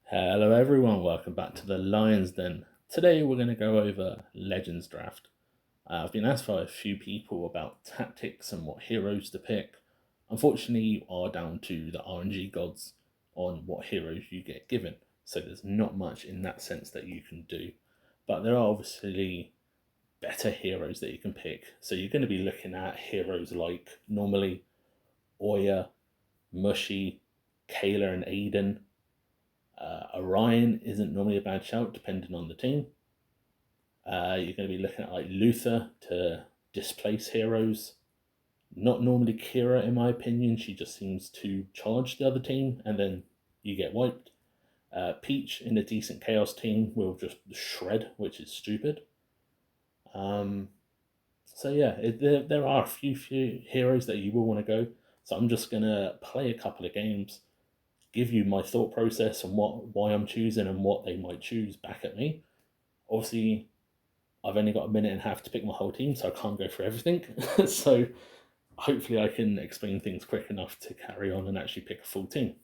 Hello everyone, welcome back to the Lions Den. Today we're going to go over Legends Draft. I've been asked by a few people about tactics and what heroes to pick. Unfortunately, you are down to the RNG gods on what heroes you get given, so there's not much in that sense that you can do. But there are obviously better heroes that you can pick. So you're going to be looking at heroes like normally Oya, Mushy, Kayla and Aiden. Orion isn't normally a bad shout depending on the team. You're going to be looking at like Luther to displace heroes. Not normally Kira, in my opinion. She just seems to charge the other team and then you get wiped. Peach in a decent Chaos team will just shred, which is stupid. Um, so yeah, there are a few heroes that you will want to go. So I'm just going to play a couple of games, give you my thought process and why I'm choosing and what they might choose back at me. Obviously, I've only got a minute and a half to pick my whole team, so I can't go through everything. So hopefully I can explain things quick enough to carry on and actually pick a full team.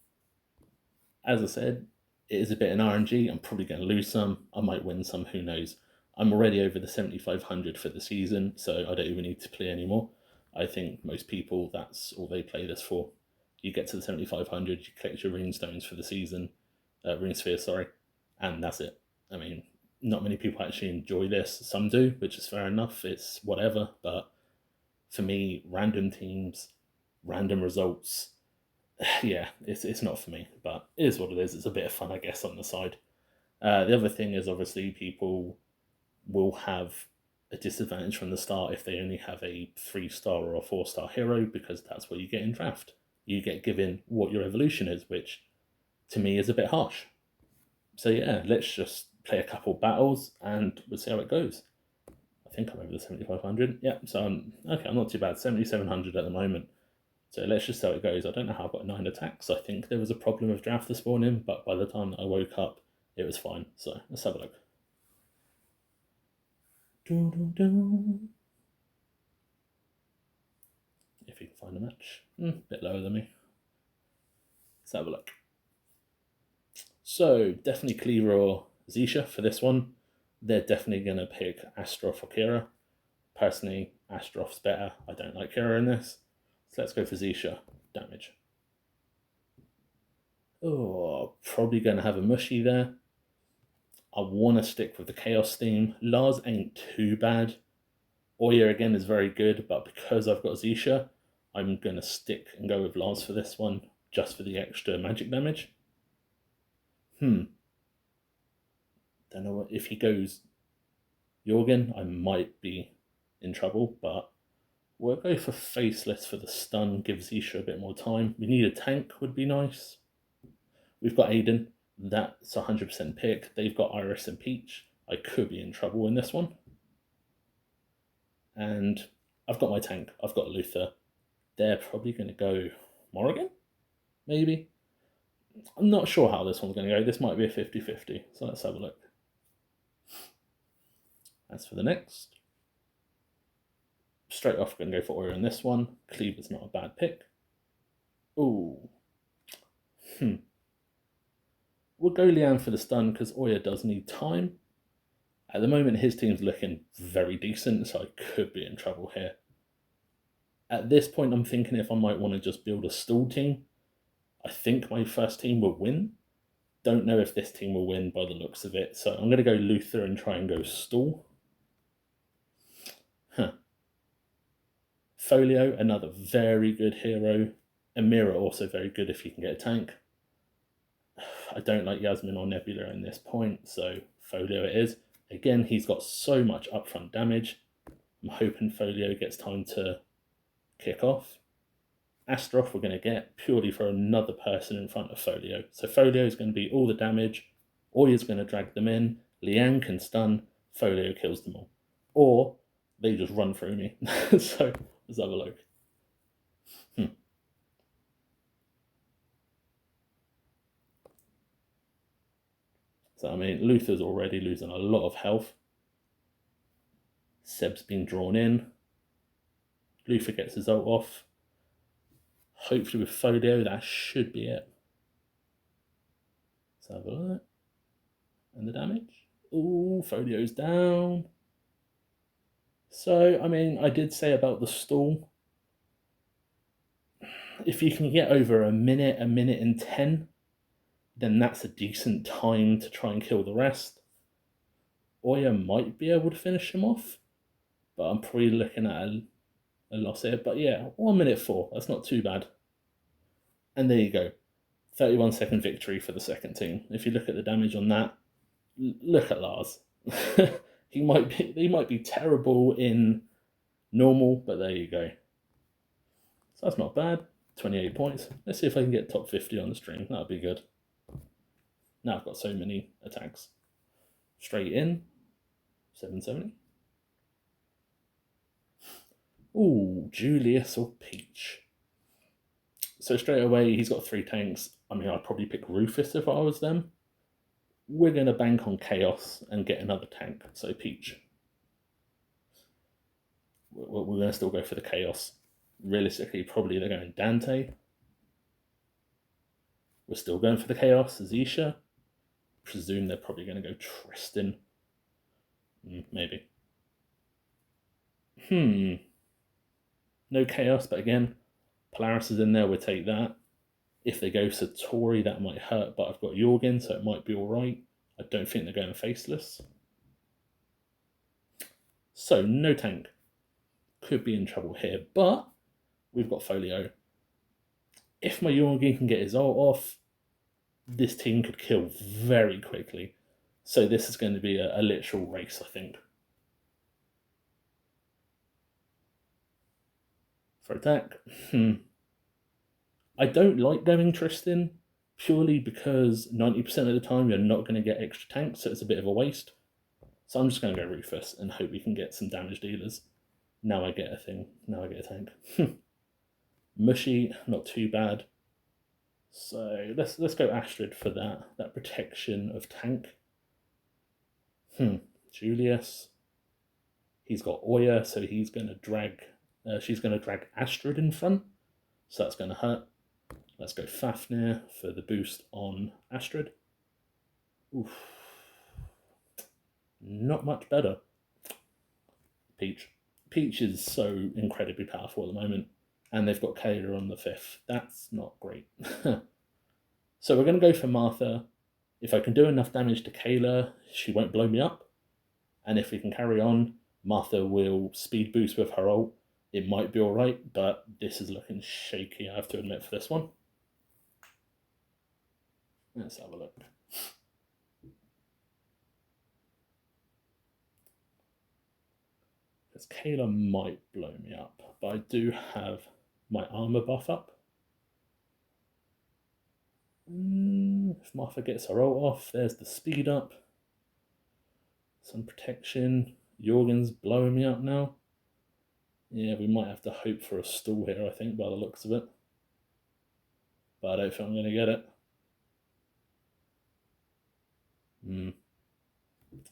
As I said, it is a bit an RNG. I'm probably going to lose some. I might win some, who knows. I'm already over the 7,500 for the season, so I don't even need to play anymore. I think most people, that's all they play this for. You get to the 7,500, you collect your rune stones for the season, rune sphere, sorry, and that's it. I mean, not many people actually enjoy this. Some do, which is fair enough. It's whatever, but for me, random teams, random results, yeah, it's not for me, but it is what it is. It's a bit of fun, I guess, on the side. The other thing is obviously people will have a disadvantage from the start if they only have a 3-star or a 4-star hero, because that's what you get in draft. You get given what your evolution is, which to me is a bit harsh. So yeah, let's just play a couple battles and we'll see how it goes. I think I'm over the 7,500. Yeah, so I'm not too bad. 7,700 at the moment. So let's just see how it goes. I don't know how I got 9 attacks. I think there was a problem with draft this morning, but by the time that I woke up, it was fine. So let's have a look. If you can find a match. A bit lower than me. Let's have a look. So definitely Cleaver or Zisha for this one. They're definitely going to pick Astroth or Kira. Personally, Astroth's better. I don't like Kira in this. So let's go for Zisha. Damage. Oh, probably going to have a Mushy there. I want to stick with the Chaos theme. Lars ain't too bad. Oya again is very good, but because I've got Zisha, I'm going to stick and go with Lars for this one, just for the extra magic damage. Don't know if he goes Jorgen, I might be in trouble, but we'll go for Faceless for the stun, give Zisha a bit more time. We need a tank, would be nice. We've got Aiden, that's 100% pick. They've got Iris and Peach. I could be in trouble in this one. And I've got my tank, I've got Luther. They're probably going to go Morrigan, maybe. I'm not sure how this one's going to go. This might be a 50-50, so let's have a look. As for the next, straight off, we're going to go for Oya in this one. Cleaver's not a bad pick. Ooh. We'll go Lian for the stun because Oya does need time. At the moment, his team's looking very decent, so I could be in trouble here. At this point, I'm thinking if I might want to just build a stall team. I think my first team will win. Don't know if this team will win by the looks of it, so I'm going to go Luther and try and go stall. Folio, another very good hero. Amira, also very good if you can get a tank. I don't like Yasmin or Nebula in this point, so Folio it is. Again, he's got so much upfront damage. I'm hoping Folio gets time to kick off. Astroth we're going to get purely for another person in front of Folio. So Folio is going to be all the damage. Oya's going to drag them in. Liang can stun. Folio kills them all. Or they just run through me. So let's have a look. So I mean, Luther's already losing a lot of health. Seb's been drawn in. Luther gets his ult off. Hopefully with Folio, that should be it. Let's have a look. And the damage. Ooh, folio's down. So, I mean, I did say about the stall. If you can get over a minute and 10, then that's a decent time to try and kill the rest. Oya might be able to finish him off, but I'm probably looking at a loss here. But yeah, 1 minute 4, that's not too bad. And there you go, 31-second victory for the second team. If you look at the damage on that, look at Lars. he might be terrible in normal, but there you go. So that's not bad. 28 points. Let's see if I can get top 50 on the stream. That'd be good. Now I've got so many attacks. Straight in, 770. Ooh, Julius or Peach. So straight away, he's got 3 tanks. I mean, I'd probably pick Rufus if I was them. We're going to bank on Chaos and get another tank, so Peach. We're going to still go for the Chaos. Realistically, probably they're going Dante. We're still going for the Chaos, Zisha. Presume they're probably going to go Tristan. Maybe. No Chaos, but again, Polaris is in there, we'll take that. If they go Satori, that might hurt, but I've got Jorgen, so it might be alright. I don't think they're going Faceless. So, no tank. Could be in trouble here, but we've got Folio. If my Jorgen can get his ult off, this team could kill very quickly. So this is going to be a literal race, I think. For attack, I don't like going Tristan, purely because 90% of the time you're not going to get extra tanks, so it's a bit of a waste. So I'm just going to go Rufus and hope we can get some damage dealers. Now I get a thing. Now I get a tank. Mushy, not too bad. So let's go Astrid for that protection of tank. Julius. He's got Oya, so he's going to drag. She's going to drag Astrid in front, so that's going to hurt. Let's go Fafnir for the boost on Astrid. Oof. Not much better. Peach. Peach is so incredibly powerful at the moment, and they've got Kayla on the 5th. That's not great. So we're going to go for Martha. If I can do enough damage to Kayla, she won't blow me up. And if we can carry on, Martha will speed boost with her ult. It might be alright, but this is looking shaky, I have to admit, for this one. Let's have a look. Because Kayla might blow me up, but I do have my armor buff up. If Martha gets her ult off, there's the speed up. Some protection. Jorgen's blowing me up now. Yeah, we might have to hope for a stall here, I think, by the looks of it. But I don't think I'm going to get it.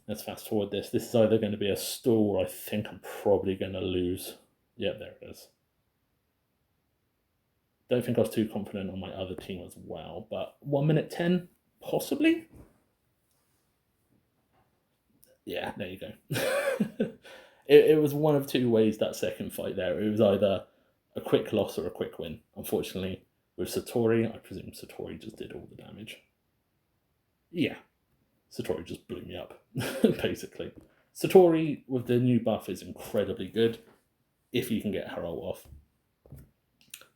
Let's fast forward this. This is either going to be a stall or I think I'm probably going to lose. Yep, there it is. Don't think I was too confident on my other team as well, but 1 minute 10, possibly? Yeah, there you go. It was one of 2 ways that second fight there. It was either a quick loss or a quick win. Unfortunately, with Satori, I presume Satori just did all the damage. Yeah, Satori just blew me up, basically. Satori, with the new buff, is incredibly good if you can get her ult off.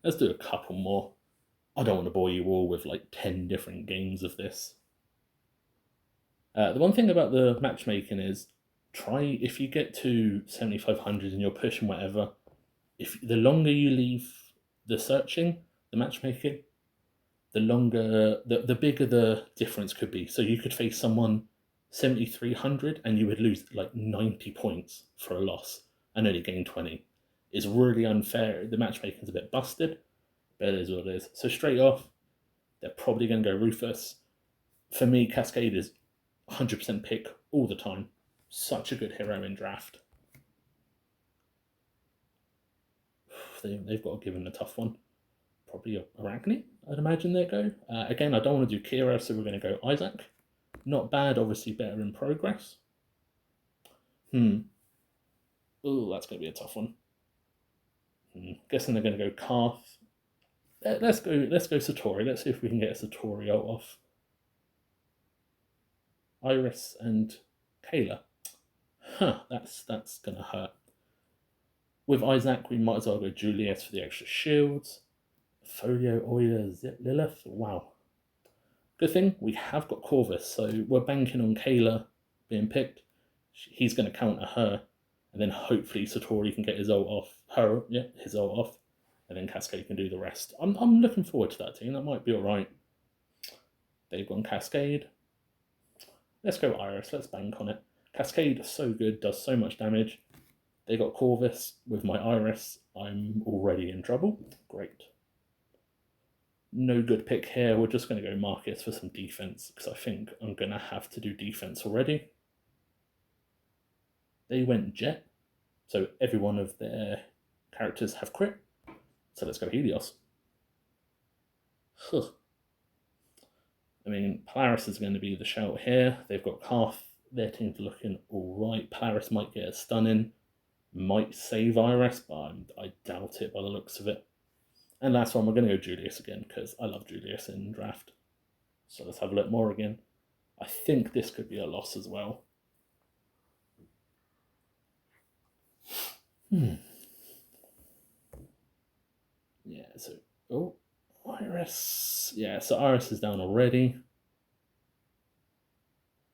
Let's do a couple more. I don't want to bore you all with like 10 different games of this. The one thing about the matchmaking is, try, if you get to 7,500 and you're pushing whatever, if the longer you leave the searching, the matchmaking, the longer, the bigger the difference could be. So you could face someone 7,300 and you would lose like 90 points for a loss and only gain 20. It's really unfair. The matchmaking's a bit busted, but it is what it is. So straight off, they're probably going to go Rufus. For me, Cascade is 100% pick all the time. Such a good hero in draft. They've got to give him a tough one. Probably Arachne? I'd imagine they go. Again, I don't want to do Kira, so we're going to go Isaac. Not bad, obviously better in progress. Oh, that's going to be a tough one. Guessing they're going to go Karth. Let's go Satori. Let's see if we can get a Satori off. Iris and Kayla. That's going to hurt. With Isaac, we might as well go Julius for the extra shields. Folio, Oya, Zip, Lilith. Wow. Good thing we have got Corvus, so we're banking on Kayla being picked. He's going to counter her, and then hopefully Satori can get his ult off. His ult off, and then Cascade can do the rest. I'm looking forward to that team. That might be all right. They've gone Cascade. Let's go Iris. Let's bank on it. Cascade is so good, does so much damage. They got Corvus with my Iris. I'm already in trouble. Great. No good pick here. We're just going to go Marcus for some defense because I think I'm going to have to do defense already. They went Jet, so every one of their characters have crit. So let's go Helios. Huh. I mean, Polaris is going to be the shout here. They've got Karth. Their team's looking all right. Polaris might get a stun in, might save Iris, but I doubt it by the looks of it. And last one, we're going to go Julius again because I love Julius in draft. So let's have a look more again. I think this could be a loss as well. Yeah, so Iris. Yeah, so Iris is down already.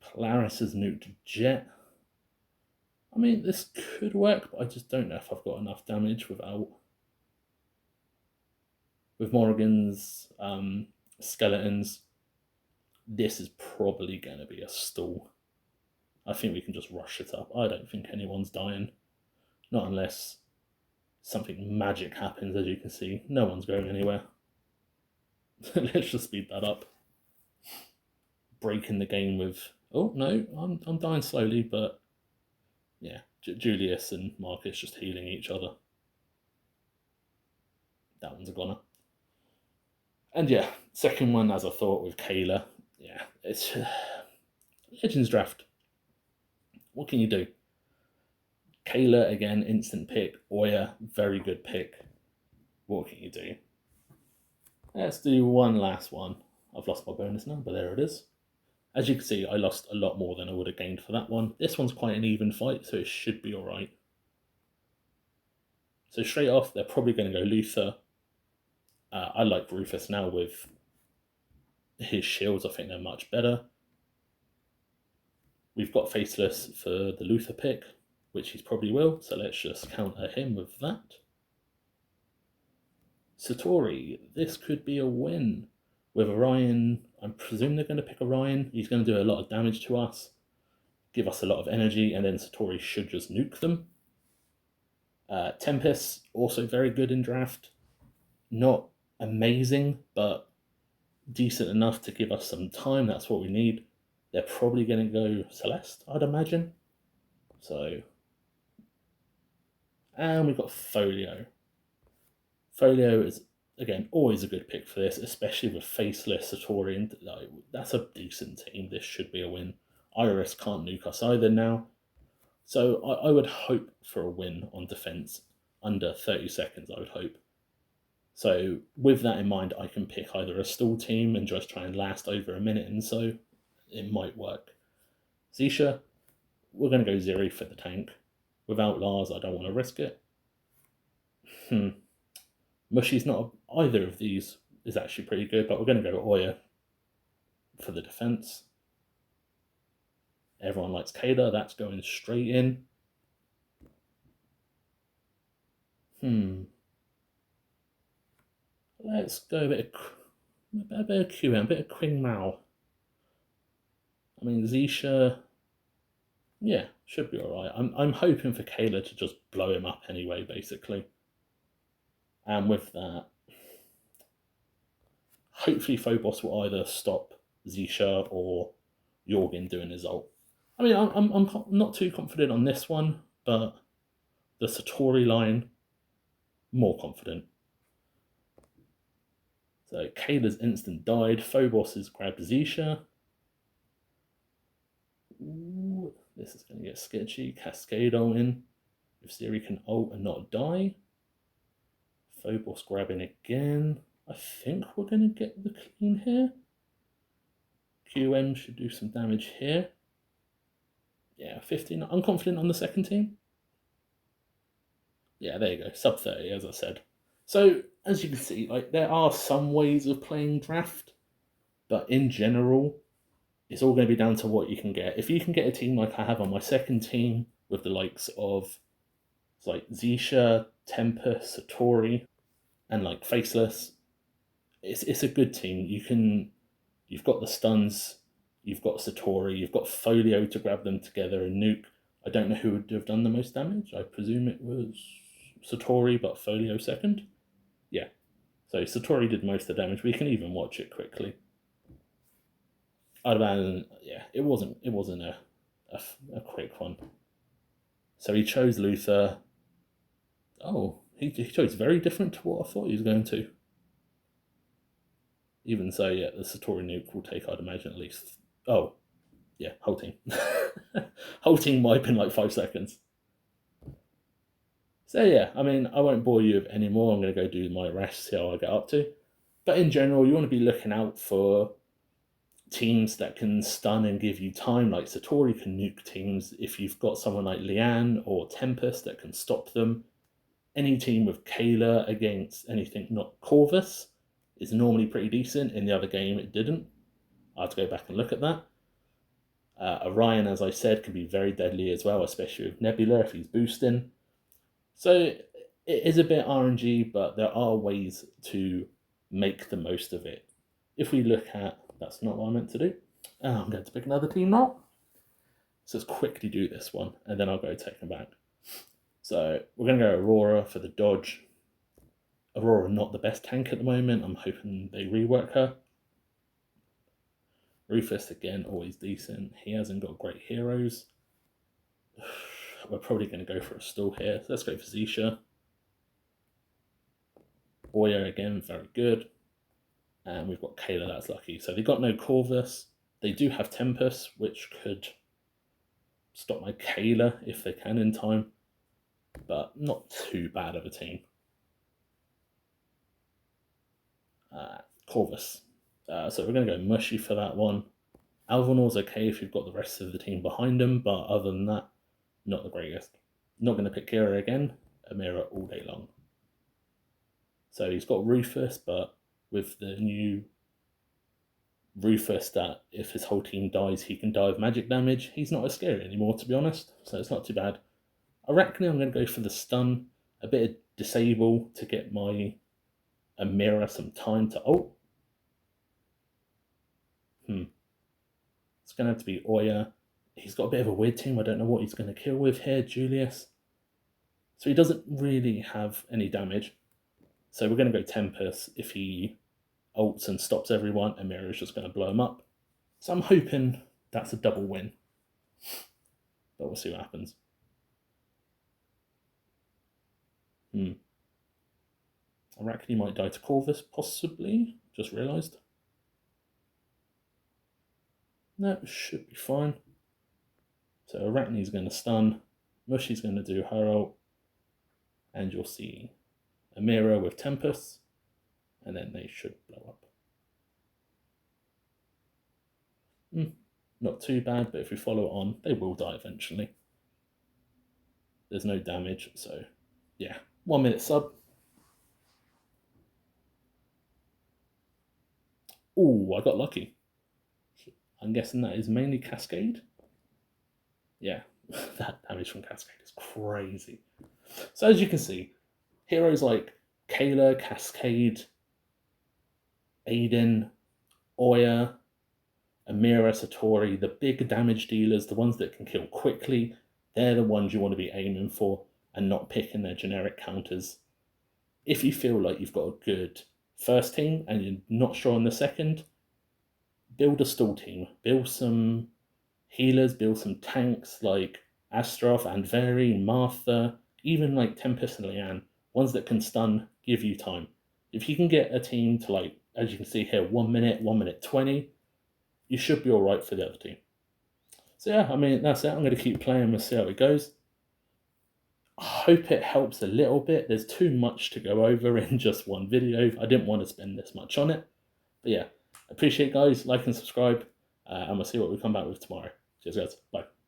Polaris has nuked Jet. I mean, this could work, but I just don't know if I've got enough damage without. With Morrigan's skeletons, this is probably going to be a stall. I think we can just rush it up. I don't think anyone's dying. Not unless something magic happens, as you can see. No one's going anywhere. Let's just speed that up. Breaking the game with... Oh, no, I'm dying slowly, but... Yeah, Julius and Marcus just healing each other. That one's a goner. And yeah, second one, as I thought, with Kayla. Yeah, it's... Legends draft. What can you do? Kayla, again, instant pick. Oya, very good pick. What can you do? Let's do one last one. I've lost my bonus now, but there it is. As you can see, I lost a lot more than I would have gained for that one. This one's quite an even fight, so it should be alright. So straight off, they're probably going to go Luther. I like Rufus now with his shields. I think they're much better. We've got Faceless for the Luther pick, which he probably will, so let's just counter him with that. Satori, this could be a win. With Orion, I presume they're going to pick Orion. He's going to do a lot of damage to us, give us a lot of energy, and then Satori should just nuke them. Tempest, also very good in draft. Not amazing, but decent enough to give us some time. That's what we need. They're probably going to go Celeste, I'd imagine. So, and we've got Folio. Folio is, again, always a good pick for this, especially with Faceless, Satori, and that's a decent team. This should be a win. Iris can't nuke us either now. So I would hope for a win on defense under 30 seconds, I would hope. So with that in mind, I can pick either a stall team and just try and last over a minute, and so it might work. Zisha, we're going to go Zeri for the tank. Without Lars, I don't want to risk it. Mushy's not either of these is actually pretty good, but we're going to go Oya for the defense. Everyone likes Kayla, that's going straight in. Let's go a bit of QM, a bit of Queen Mao. I mean, Zisha, yeah, should be alright. I'm hoping for Kayla to just blow him up anyway, basically. And with that, hopefully Phobos will either stop Zisha or Jorgen doing his ult. I mean, I'm not too confident on this one, but the Satori line, more confident. So Kayla's instant died. Phobos has grabbed Zisha. Ooh, this is going to get sketchy. Cascade in. If Siri can ult and not die. Phobos grabbing again. I think we're going to get the clean here. QM should do some damage here. Yeah, 15. I'm confident on the second team. Yeah, there you go. Sub 30, as I said. So, as you can see, like there are some ways of playing draft, but in general, it's all going to be down to what you can get. If you can get a team like I have on my second team with the likes of like Zisha, Tempest, Satori, and like Faceless, it's a good team. You've got the stuns, you've got Satori, you've got Folio to grab them together and nuke. I don't know who would have done the most damage. I presume it was Satori, but Folio second. Yeah. So Satori did most of the damage. We can even watch it quickly. I'd imagine, yeah, it wasn't a quick one. So he chose Luther. Oh, he chose very different to what I thought he was going to. Even so, yeah, the Satori nuke will take, I'd imagine, at least. Oh, yeah, whole team. Whole team wipe in like 5 seconds. So yeah, I mean, I won't bore you with any more. I'm going to go do my rash, see how I get up to. But in general, you want to be looking out for teams that can stun and give you time. Like Satori can nuke teams. If you've got someone like Liane or Tempest that can stop them. Any team with Kayla against anything not Corvus is normally pretty decent. In the other game, it didn't. I have to go back and look at that. Orion, as I said, can be very deadly as well, especially with Nebula if he's boosting. So it is a bit RNG, but there are ways to make the most of it. If we look at, that's not what I meant to do. I'm going to pick another team now. So let's quickly do this one, and then I'll go take them back. So we're going to go Aurora for the dodge. Aurora not the best tank at the moment. I'm hoping they rework her. Rufus, again, always decent. He hasn't got great heroes. We're probably going to go for a stall here. So let's go for Zisha. Oya, again, very good. And we've got Kayla, that's lucky. So they've got no Corvus. They do have Tempest, which could stop my Kayla if they can in time. But not too bad of a team. Corvus. So we're going to go Mushy for that one. Alvanor's okay if you've got the rest of the team behind him, but other than that, not the greatest. Not going to pick Kira again. Amira all day long. So he's got Rufus, but with the new Rufus that if his whole team dies, he can die of magic damage, he's not as scary anymore, to be honest. So it's not too bad. Arachne, I'm going to go for the stun. A bit of disable to get my Amira some time to ult. It's going to have to be Oya. He's got a bit of a weird team. I don't know what he's going to kill with here, Julius. So he doesn't really have any damage. So we're going to go Tempest. If he ults and stops everyone, Amira is just going to blow him up. So I'm hoping that's a double win. But we'll see what happens. Arachne might die to Corvus, possibly. Just realised. No, should be fine. So Arachne's going to stun. Mushy's going to do her ult. And you'll see Amira with Tempest. And then they should blow up. Not too bad, but if we follow it on, they will die eventually. There's no damage, so yeah. 1 minute sub. Ooh, I got lucky. I'm guessing that is mainly Cascade. Yeah, that damage from Cascade is crazy. So as you can see, heroes like Kayla, Cascade, Aiden, Oya, Amira, Satori, the big damage dealers, the ones that can kill quickly, they're the ones you want to be aiming for and not picking their generic counters. If you feel like you've got a good first team and you're not sure on the second, build a stall team. Build some healers, build some tanks like Astroth, Anveri, Martha, even like Tempest and Liane, ones that can stun, give you time. If you can get a team to like as you can see here, 1 minute, 1 minute 20. You should be all right for the other team. So yeah, I mean, that's it. I'm going to keep playing. We'll see how it goes. I hope it helps a little bit. There's too much to go over in just one video. I didn't want to spend this much on it. But yeah, appreciate it, guys. Like and subscribe. And we'll see what we come back with tomorrow. Cheers, guys. Bye.